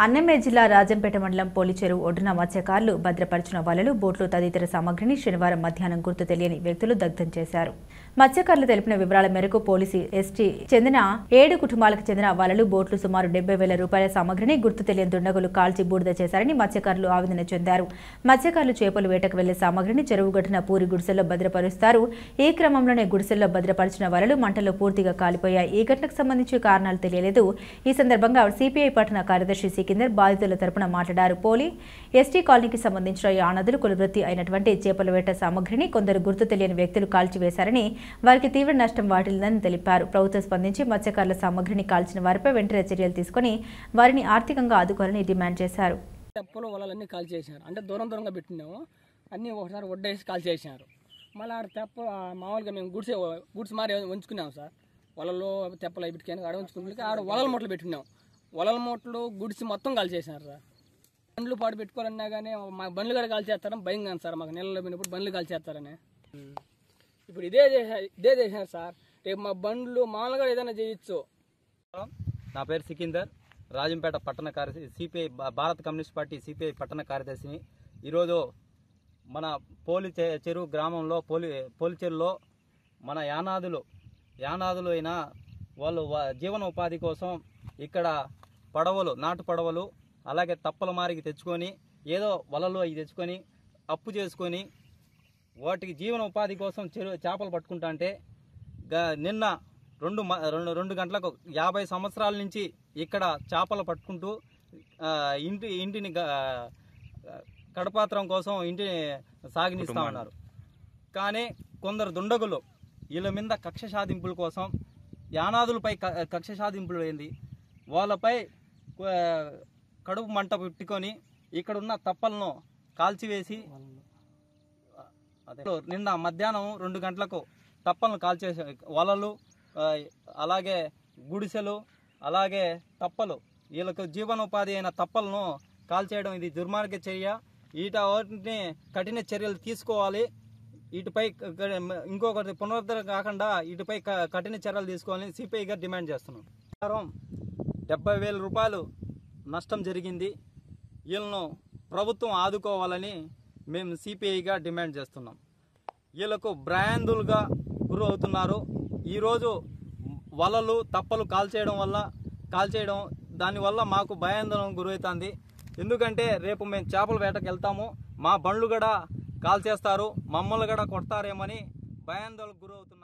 అన్నమయ్య జిల్లా రాజంపేట మండలం పోలిచెరువు ఒడ్డున మత్స్యకారులు భద్రపరిచిన వలలు, బోట్లు తదితర సామగ్రిని శనివారం మధ్యాహ్నం గుర్తు తెలియని వ్యక్తులు దగ్ధం చేశారు. మత్స్యకారులు తెలిపిన వివరాల మేరకు పోలీసు ఎస్టీ చెందిన 7 కుటుంబాలకు చెందిన వలలు, బోట్లు సుమారు 70,000 రూపాయల సామగ్రిని గుర్తు తెలియని దుండగులు కాల్చి బూడిద చేశారని మత్స్యకారులు ఆవేదన చెందారు. మత్స్యకారులు చేపలు వేటకు వెళ్లే సామగ్రిని చెరువు గట్టున పూరి గుడిసెల్లో భద్రపరుస్తారు. ఈ క్రమంలోనే గుడిసెల్లో భద్రపరిచిన వలలు మంటల్లో పూర్తిగా కాలిపోయాయి. ఈ ఘటనకు సంబంధించి కారణాలు తెలియలేదు. ఈ సందర్భంగా సిపిఐ పట్టణ కార్యదర్శి సికిందర్ బాధితుల తరపున మాట్లాడారు. పోలి ఎస్టీ కాలనీకి సంబంధించిన యానాదులు కులవృత్తి అయినటువంటి చేపల వేట సామగ్రిని కొందరు గుర్తు తెలియని వ్యక్తులు కాల్చివేశారని, వారికి తీవ్ర నష్టం వాటిల్లిందని తెలిపారు. ప్రభుత్వం స్పందించి మత్స్యకారుల సామగ్రిని కాల్చిన వారిపై వెంటనే చర్యలు తీసుకుని వారిని ఆర్థికంగా ఆదుకోవాలని డిమాండ్ చేశారు. తెప్పలు వలలన్నీ కాల్ చేశారు. అంటే దూరంగా పెట్టినాము, అన్నీ ఒకసారి వడ్డేసి కాల్ చేసినారు. మళ్ళీ ఆడ తెప్ప మామూలుగా మేము గుడ్స్ మారి ఉంచుకున్నాము సార్. వలలో తెప్పలు అవి పెట్టుకొని ఆడ ఉంచుకుంటే ఆడ వలల మూటలు పెట్టినాం. వలల మూటలు గుడిసి మొత్తం కాల్ చేసినారు సార్. బండ్లు పాటు పెట్టుకోవాలన్నా కానీ మా బండ్లు కూడా కాల్ చేస్తారని భయం కానీ సార్. మాకు నెలలో పోయినప్పుడు బండ్లు కాల్ చేస్తారని ఇప్పుడు ఇదే చేసినారు సార్. రేపు మా బండ్లు మామూలుగా ఏదైనా చేయొచ్చు. నా పేరు సికిందర్, రాజంపేట పట్టణ కార్యదర్శి, సిపిఐ భారత కమ్యూనిస్ట్ పార్టీ సిపిఐ పట్టణ కార్యదర్శిని. ఈరోజు మన పోలిచెరువు గ్రామంలో పోలిచెరువులో మన యానాదులు అయినా వాళ్ళు జీవన ఉపాధి కోసం ఇక్కడ పడవలు, నాటు పడవలు, అలాగే తప్పల మారికి తెచ్చుకొని ఏదో వలలు అవి తెచ్చుకొని అప్పు చేసుకొని వాటికి జీవన ఉపాధి కోసం చేపలు పట్టుకుంటా అంటే నిన్న 2 గంటలకు 50 సంవత్సరాల నుంచి ఇక్కడ చేపలు పట్టుకుంటూ ఇంటిని కడపాత్రం కోసం ఇంటిని సాగనిస్తూ ఉన్నారు. కానీ కొందరు దుండగులు వీళ్ళ మీద కక్ష సాధింపుల కోసం, యానాదులపై కక్ష సాధింపులు అయింది, వాళ్ళపై కడుపు మంట పెట్టుకొని ఇక్కడున్న తప్పలను కాల్చివేసి నిన్న మధ్యాహ్నం 2 గంటలకు తప్పలను కాల్చేసే వలలు, అలాగే గుడిసెలు, అలాగే తప్పలు, వీళ్ళకు జీవనోపాధి అయిన తప్పలను కాల్చేయడం ఇది దుర్మార్గ చర్య. వాటిని కఠిన చర్యలు తీసుకోవాలి. వీటిపై ఇంకొకటి పునరుద్ధరణ కాకుండా వీటిపై కఠిన చర్యలు తీసుకోవాలని సిపిఐగా డిమాండ్ చేస్తున్నాం. 70,000 రూపాయలు నష్టం జరిగింది. వీళ్ళను ప్రభుత్వం ఆదుకోవాలని మేము సిపిఐగా డిమాండ్ చేస్తున్నాం. వీళ్ళకు భయాందోళనగా గురి అవుతున్నారు. ఈరోజు వలలు, తప్పలు కాల్చేయడం దానివల్ల మాకు భయాందోళనకు గురవుతుంది. ఎందుకంటే రేపు మేము చేపల వేటకు వెళ్తాము, మా బండ్లు కూడా కాల్చేస్తారు, మమ్మల్ని కూడా కొడతారేమని భయాందోళనకు గురవుతున్నారు.